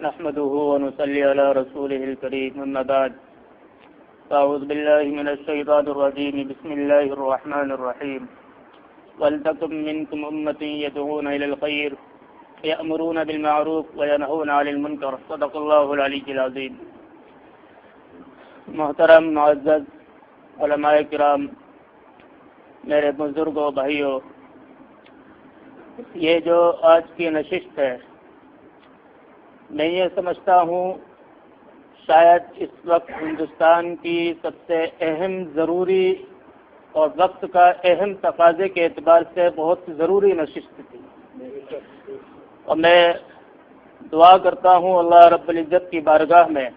نحمده ونصلي على رسوله الكريم أما بعد أعوذ بالله من الشيطان الرجيم بسم الله الرحمن الرحيم ولتكن منكم أمة يدعون إلى الخير يأمرون بالمعروف وينهون عن المنكر صدق الله العلي العظيم. محترم معزز علماء کرام، میرے بزرگوں، بھائیوں، یہ جو آج کی نشست ہے، میں یہ سمجھتا ہوں شاید اس وقت ہندوستان کی سب سے اہم، ضروری اور وقت کا اہم تقاضے کے اعتبار سے بہت ضروری نشست تھی، اور میں دعا کرتا ہوں اللہ رب العزت کی بارگاہ میں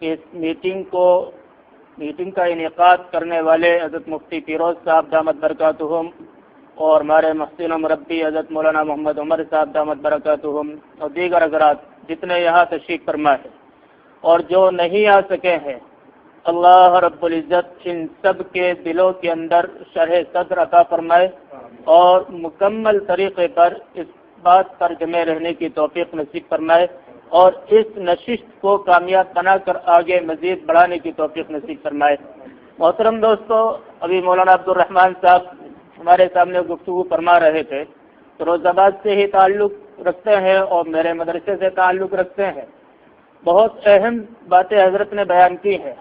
کہ اس میٹنگ کا انعقاد کرنے والے حضرت مفتی فیروز صاحب دامت برکاتہم اور ہمارے محسن و مربی حضرت مولانا محمد عمر صاحب دامت برکاتہم اور دیگر حضرات جتنے یہاں تشریف فرما ہے اور جو نہیں آ سکے ہیں، اللہ رب العزت ان سب کے دلوں کے اندر شرح صدر عطا فرمائے اور مکمل طریقے پر اس بات پر جمع رہنے کی توفیق نصیب فرمائے اور اس نشست کو کامیاب بنا کر آگے مزید بڑھانے کی توفیق نصیب فرمائے. محترم دوستو، ابھی مولانا عبدالرحمان صاحب ہمارے سامنے گفتگو فرما رہے تھے، فیروز آباد سے ہی تعلق رکھتے ہیں اور میرے مدرسے سے تعلق رکھتے ہیں. بہت اہم باتیں حضرت نے بیان کی ہیں.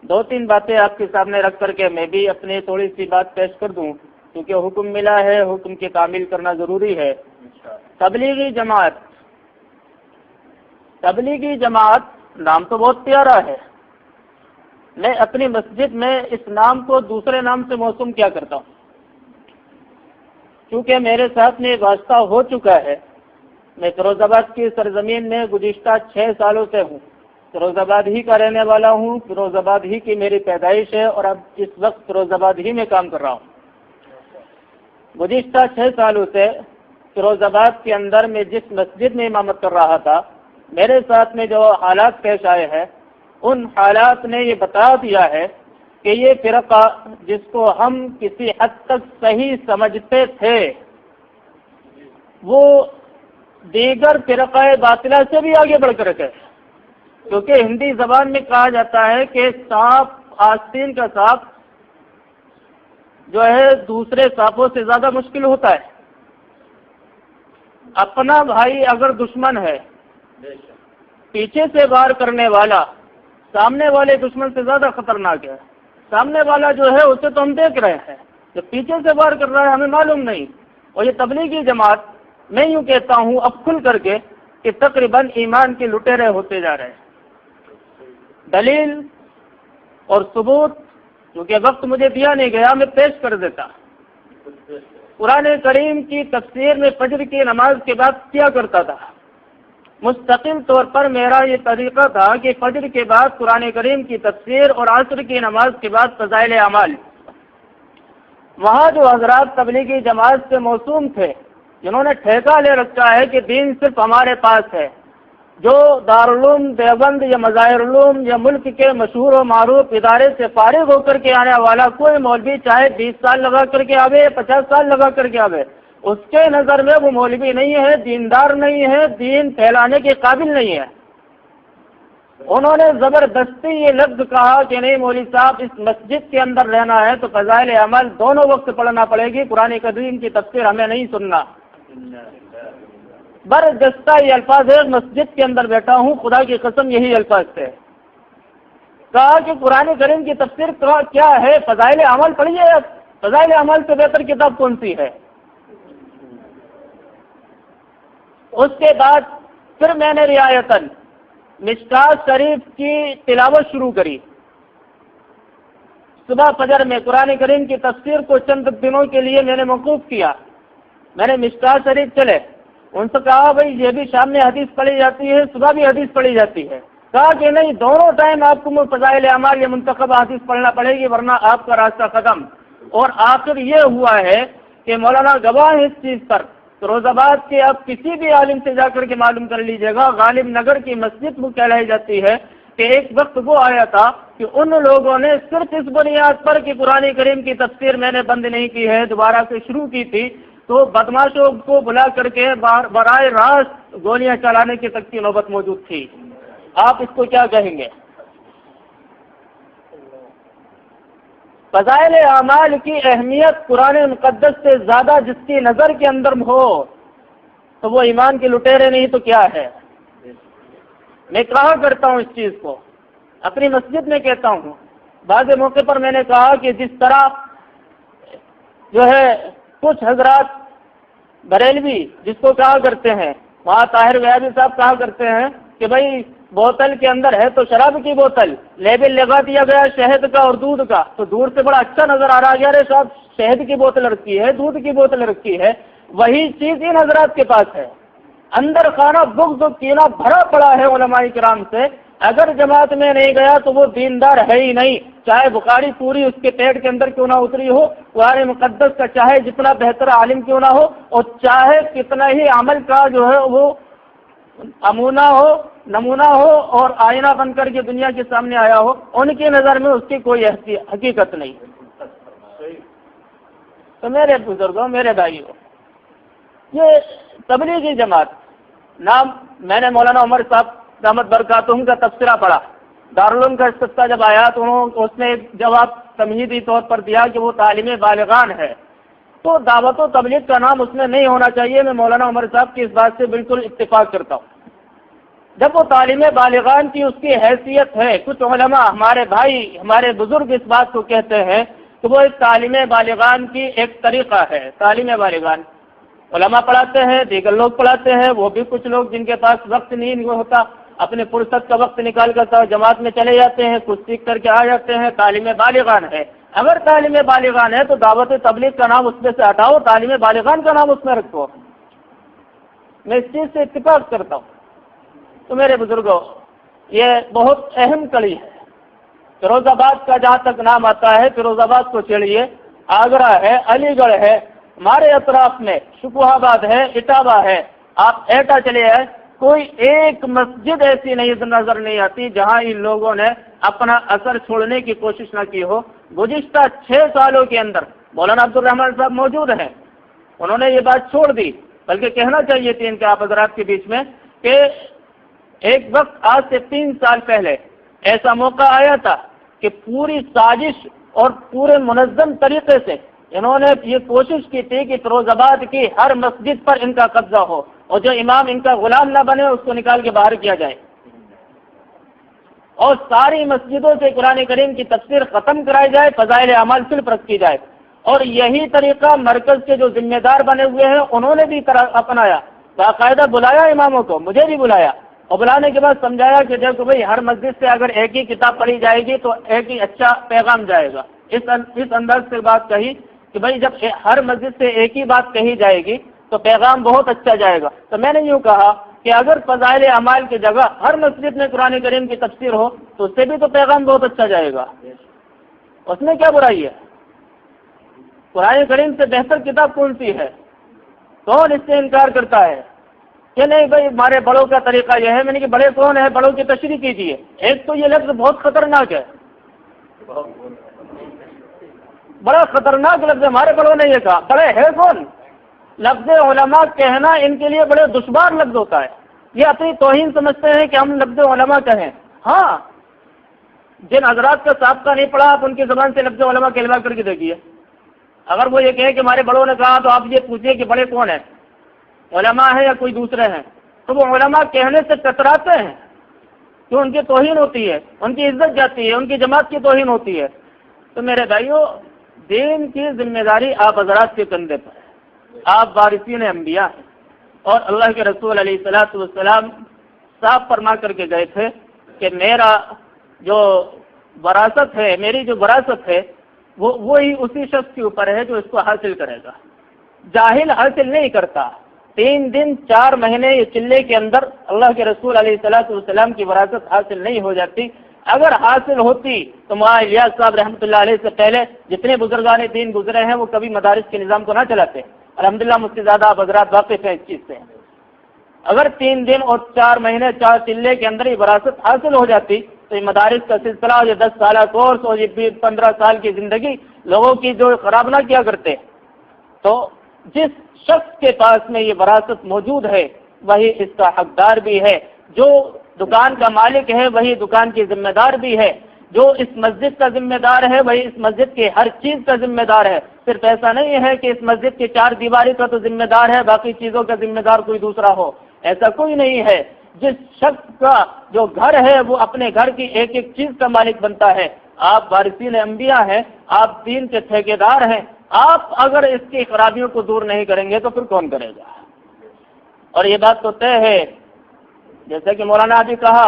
دو تین باتیں آپ کے سامنے رکھ کر کے میں بھی اپنی تھوڑی سی بات پیش کر دوں، کیونکہ حکم ملا ہے، حکم کی تعمیل کرنا ضروری ہے. تبلیغی جماعت نام تو بہت پیارا ہے، میں اپنی مسجد میں اس نام کو دوسرے نام سے موسوم کیا کرتا ہوں، کیونکہ میرے ساتھ میں واسطہ ہو چکا ہے. میں فیروز آباد کی سرزمین میں گزشتہ 6 سالوں سے ہوں، فیروز آباد ہی کا رہنے والا ہوں، فیروز آباد ہی کی میری پیدائش ہے اور اب اس وقت فیروز آباد ہی میں کام کر رہا ہوں. گزشتہ 6 سالوں سے فیروز آباد کے اندر میں جس مسجد میں امامت کر رہا تھا، میرے ساتھ میں جو حالات پیش آئے ہیں، ان حالات نے یہ بتا دیا ہے کہ یہ فرقہ جس کو ہم کسی حد تک صحیح سمجھتے تھے، وہ دیگر فرقہ باطلہ سے بھی آگے بڑھ کر ہے. کیونکہ ہندی زبان میں کہا جاتا ہے کہ سانپ، آستین کا سانپ جو ہے دوسرے سانپوں سے زیادہ مشکل ہوتا ہے. اپنا بھائی اگر دشمن ہے، پیچھے سے وار کرنے والا سامنے والے دشمن سے زیادہ خطرناک ہے. سامنے والا جو ہے اسے تو ہم دیکھ رہے ہیں، جو پیچھے سے وار کر رہا ہے ہمیں معلوم نہیں. اور یہ تبلیغی جماعت، میں یوں کہتا ہوں اب کھل کر کے کہ تقریباً ایمان کے لٹیرے ہوتے جا رہے ہیں. دلیل اور ثبوت کیونکہ وقت مجھے دیا نہیں گیا، میں پیش کر دیتا. قرآن کریم کی تفسیر میں فجر کی نماز کے بعد کیا کرتا تھا. مستقل طور پر میرا یہ طریقہ تھا کہ فجر کے بعد قرآن کریم کی تفسیر اور عصر کی نماز کے بعد فضائل اعمال. وہاں جو حضرات تبلیغی جماعت سے موسوم تھے، جنہوں نے ٹھیکہ لے رکھا ہے کہ دین صرف ہمارے پاس ہے، جو دارالعلوم دیوبند یا مظاہر علوم یا ملک کے مشہور و معروف ادارے سے فارغ ہو کر کے آنے والا کوئی مولوی چاہے 20 سال لگا کر کے آوے، 50 سال لگا کر کے آوے، اس کے نظر میں وہ مولوی نہیں ہے، دیندار نہیں ہے، دین پھیلانے کے قابل نہیں ہے. انہوں نے زبردستی یہ لفظ کہا کہ نہیں مولوی صاحب، اس مسجد کے اندر رہنا ہے تو فضائل عمل دونوں وقت پڑھنا پڑے گی، قرآن کریم کی تفسیر ہمیں نہیں سننا. برجستہ یہ الفاظ ہے، مسجد کے اندر بیٹھا ہوں، خدا کی قسم یہی الفاظ تھے. کہا کہ قرآن کریم کی تفسیر کیا ہے، فضائل عمل پڑھیے. فضائل عمل سے بہتر کتاب کون سی ہے؟ اس کے بعد پھر میں نے رعایتاً مشکات شریف کی تلاوت شروع کری. صبح فجر میں قرآن کریم کی تفسیر کو چند دنوں کے لیے میں نے موقوف کیا. میں نے مشکات شریف چلے، ان سے کہا بھائی یہ بھی شام میں حدیث پڑھی جاتی ہے، صبح بھی حدیث پڑھی جاتی ہے. کہا کہ نہیں، دونوں ٹائم آپ کو فضائل اعمال یا منتخب حدیث پڑھنا پڑے گی ورنہ آپ کا راستہ ختم. اور آخر یہ ہوا ہے کہ مولانا گواہ اس چیز پر، فیروز آباد کے آپ کسی بھی عالم سے جا کر کے معلوم کر لیجیے گا، غالب نگر کی مسجد وہ کہلائی جاتی ہے کہ ایک وقت وہ آیا تھا کہ ان لوگوں نے صرف اس بنیاد پر کہ قرآن کریم کی تفسیر میں نے بند نہیں کی ہے، دوبارہ سے شروع کی تھی، تو بدماشوں کو بلا کر کے براہ راست گولیاں چلانے کی تک کی نوبت موجود تھی. آپ اس کو کیا کہیں گے؟ فضائل اعمال کی اہمیت قرآن مقدس سے زیادہ جس کی نظر کے اندر ہو تو وہ ایمان کے لٹیرے نہیں تو کیا ہے. میں کہا کرتا ہوں اس چیز کو، اپنی مسجد میں کہتا ہوں. بعض موقع پر میں نے کہا کہ جس طرح جو ہے کچھ حضرات بریلوی جس کو کہا کرتے ہیں، وہاں طاہر ویابی صاحب کہا کرتے ہیں کہ بھائی بوتل کے اندر ہے تو شراب کی بوتل، لیبل لگا دیا گیا شہد کا اور دودھ کا، تو دور سے بڑا اچھا نظر آ رہا ہے صاحب شہد کی بوتل رکھی ہے، دودھ کی بوتل رکھی ہے. وہی چیز ان حضرات کے پاس ہے. اندر خانہ بغض و کینہ بھرا پڑا ہے علماء کرام سے. اگر جماعت میں نہیں گیا تو وہ دیندار ہے ہی نہیں، چاہے بخاری پوری اس کے پیٹ کے اندر کیوں نہ اتری ہو، قرآن مقدس کا چاہے جتنا بہتر عالم کیوں نہ ہو، اور چاہے کتنا ہی عمل کا جو ہے وہ نمونہ ہو اور آئینہ بن کر کے دنیا کے سامنے آیا ہو، ان کی نظر میں اس کی کوئی حقیقت نہیں. تو میرے بزرگوں، میرے بھائیوں، یہ تبلیغی جماعت نام میں نے مولانا عمر صاحب دامت برکاتہم کا تبصرہ پڑھا. دارالعلوم کا استفتاء جب آیا تو اس نے جواب تمہیدی طور پر دیا کہ وہ تعلیم بالغان ہے. تو دعوت و تبلیغ کا نام اس میں نہیں ہونا چاہیے. میں مولانا عمر صاحب کی اس بات سے بالکل اتفاق کرتا ہوں. جب وہ تعلیم بالغان کی اس کی حیثیت ہے، کچھ علماء ہمارے بھائی ہمارے بزرگ اس بات کو کہتے ہیں کہ وہ ایک تعلیم بالغان کی ایک طریقہ ہے. تعلیم بالغان علماء پڑھاتے ہیں، دیگر لوگ پڑھاتے ہیں، وہ بھی کچھ لوگ جن کے پاس وقت نہیں ہوتا اپنے فرصت کا وقت نکال کر جماعت میں چلے جاتے ہیں، کچھ سیکھ کر کے آ جاتے ہیں. تعلیم بالغان ہے. اگر تعلیم بالغان ہے تو دعوت تبلیغ کا نام اس میں سے ہٹاؤ، تعلیم بالغان کا نام اس میں رکھو. میں اس چیز سے اتفاق کرتا ہوں. تو میرے بزرگوں، یہ بہت اہم کڑی ہے. فیروز آباد کا جہاں تک نام آتا ہے، فیروز آباد کو چھیڑیے، آگرہ ہے، علی گڑھ ہے، ہمارے اطراف میں شکوہ آباد ہے، اٹاوا ہے، آپ ایٹا چلے آئے، کوئی ایک مسجد ایسی نہیں نظر نہیں آتی جہاں ان لوگوں نے اپنا اثر چھوڑنے کی کوشش نہ کی ہو. گزشتہ 6 سالوں کے اندر مولانا عبد الرحمان صاحب موجود ہیں، انہوں نے یہ بات چھوڑ دی. بلکہ کہنا چاہیے تھی ان کے آپ حضرات کے بیچ میں کہ ایک وقت آج سے 3 سال پہلے ایسا موقع آیا تھا کہ پوری سازش اور پورے منظم طریقے سے انہوں نے یہ کوشش کی تھی کہ فیروز آباد کی ہر مسجد پر ان کا قبضہ ہو اور جو امام ان کا غلام نہ بنے اس کو نکال کے باہر کیا جائے اور ساری مسجدوں سے قرآن کریم کی تفسیر ختم کرائی جائے، فضائل اعمال صرف رکھی جائے. اور یہی طریقہ مرکز کے جو ذمہ دار بنے ہوئے ہیں انہوں نے بھی اپنایا. باقاعدہ بلایا اماموں کو، مجھے بھی بلایا، اور بلانے کے بعد سمجھایا کہ دیکھو بھائی ہر مسجد سے اگر ایک ہی کتاب پڑھی جائے گی تو ایک ہی اچھا پیغام جائے گا. اس انداز سے بات کہی کہ بھائی جب ہر مسجد سے ایک ہی بات کہی جائے گی تو پیغام بہت اچھا جائے گا. تو میں نے یوں کہا کہ اگر فضائل اعمال کی جگہ ہر مسجد میں قرآن کریم کی تفسیر ہو تو اس سے بھی تو پیغام بہت اچھا جائے گا. اس میں کیا برائی ہے؟ قرآن کریم سے بہتر کتاب کون سی ہے؟ کون اس سے انکار کرتا ہے کہ نہیں بھائی ہمارے بڑوں کا طریقہ یہ ہے؟ میں نے کہ بڑے کون ہیں، بڑوں کی تشریح کیجیے. ایک تو یہ لفظ بہت خطرناک ہے، بڑا خطرناک لفظ. ہمارے بڑوں نے یہ کہا، بڑے ہے کون؟ لفظ علماء کہنا ان کے لیے بڑے دشوار لفظ ہوتا ہے. یہ اپنی توہین سمجھتے ہیں کہ ہم لفظ علماء کہیں. ہاں، جن حضرات کا سابقہ نہیں پڑھا آپ ان کی زبان سے لفظ علماء کلمہ کر کے دیکھیے. اگر وہ یہ کہیں کہ ہمارے بڑوں نے کہا تو آپ یہ پوچھیں کہ بڑے کون ہیں، علماء ہیں یا کوئی دوسرے ہیں؟ تو وہ علماء کہنے سے کتراتے ہیں کہ ان کی توہین ہوتی ہے، ان کی عزت جاتی ہے، ان کی جماعت کی توہین ہوتی ہے. تو میرے بھائیوں، دین کی ذمہ داری آپ حضرات کے کندھے پر ہے. آپ وارثین انبیاء ہیں اور اللہ کے رسول علیہ الصلوۃ والسلام صاف فرما کر کے گئے تھے کہ میرا جو وراثت ہے، میری جو وراثت ہے وہی اسی شخص کے اوپر ہے جو اس کو حاصل کرے گا. جاہل حاصل نہیں کرتا. 3 دن 4 مہینے یہ چلے کے اندر اللہ کے رسول علیہ الصلوۃ والسلام کی وراثت حاصل نہیں ہو جاتی. اگر حاصل ہوتی تو مولانا الیاس صاحب رحمۃ اللہ علیہ سے پہلے جتنے بزرگان دین گزرے ہیں وہ کبھی مدارس کے نظام کو نہ چلاتے. الحمدللہ مجھ سے زیادہ آپ حضرات واقف ہیں اس چیز سے. اگر 3 دن اور 4 مہینے 4 چلے کے اندر یہ وراثت حاصل ہو جاتی تو یہ مدارس کا سلسلہ اور یہ 10 سالہ کورس اور یہ 15 سال کی زندگی لوگوں کی جو خراب نہ کیا کرتے. تو جس شخص کے پاس میں یہ وراثت موجود ہے وہی اس کا حقدار بھی ہے، جو دکان کا مالک ہے وہی دکان کی ذمہ دار بھی ہے، جو اس مسجد کا ذمہ دار ہے وہی اس مسجد کے ہر چیز کا ذمہ دار ہے۔ صرف ایسا نہیں ہے کہ اس مسجد کی چار دیواری کا تو ذمہ دار ہے، باقی چیزوں کا ذمہ دار کوئی دوسرا ہو، ایسا کوئی نہیں ہے۔ جس شخص کا جو گھر ہے وہ اپنے گھر کی ایک ایک چیز کا مالک بنتا ہے۔ آپ وارثین انبیاء ہیں، آپ دین کے ٹھیکیدار ہیں، آپ اگر اس کی خرابیوں کو دور نہیں کریں گے تو پھر کون کرے گا؟ اور یہ بات تو طے ہے، جیسے کہ مولانا ابھی کہا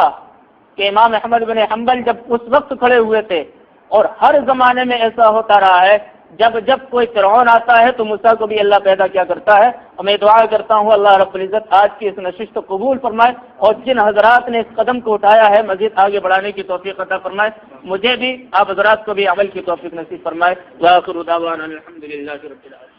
کہ امام احمد بن حنبل جب اس وقت کھڑے ہوئے تھے، اور ہر زمانے میں ایسا ہوتا رہا ہے، جب کوئی فرعون آتا ہے تو موسیٰ کو بھی اللہ پیدا کیا کرتا ہے۔ اور میں دعا کرتا ہوں اللہ رب العزت آج کی اس نشست کو قبول فرمائے، اور جن حضرات نے اس قدم کو اٹھایا ہے مزید آگے بڑھانے کی توفیق عطا فرمائے، مجھے بھی آپ حضرات کو بھی عمل کی توفیق نصیب فرمائے۔ وآخر دعوانا الحمدللہ رب العالمین۔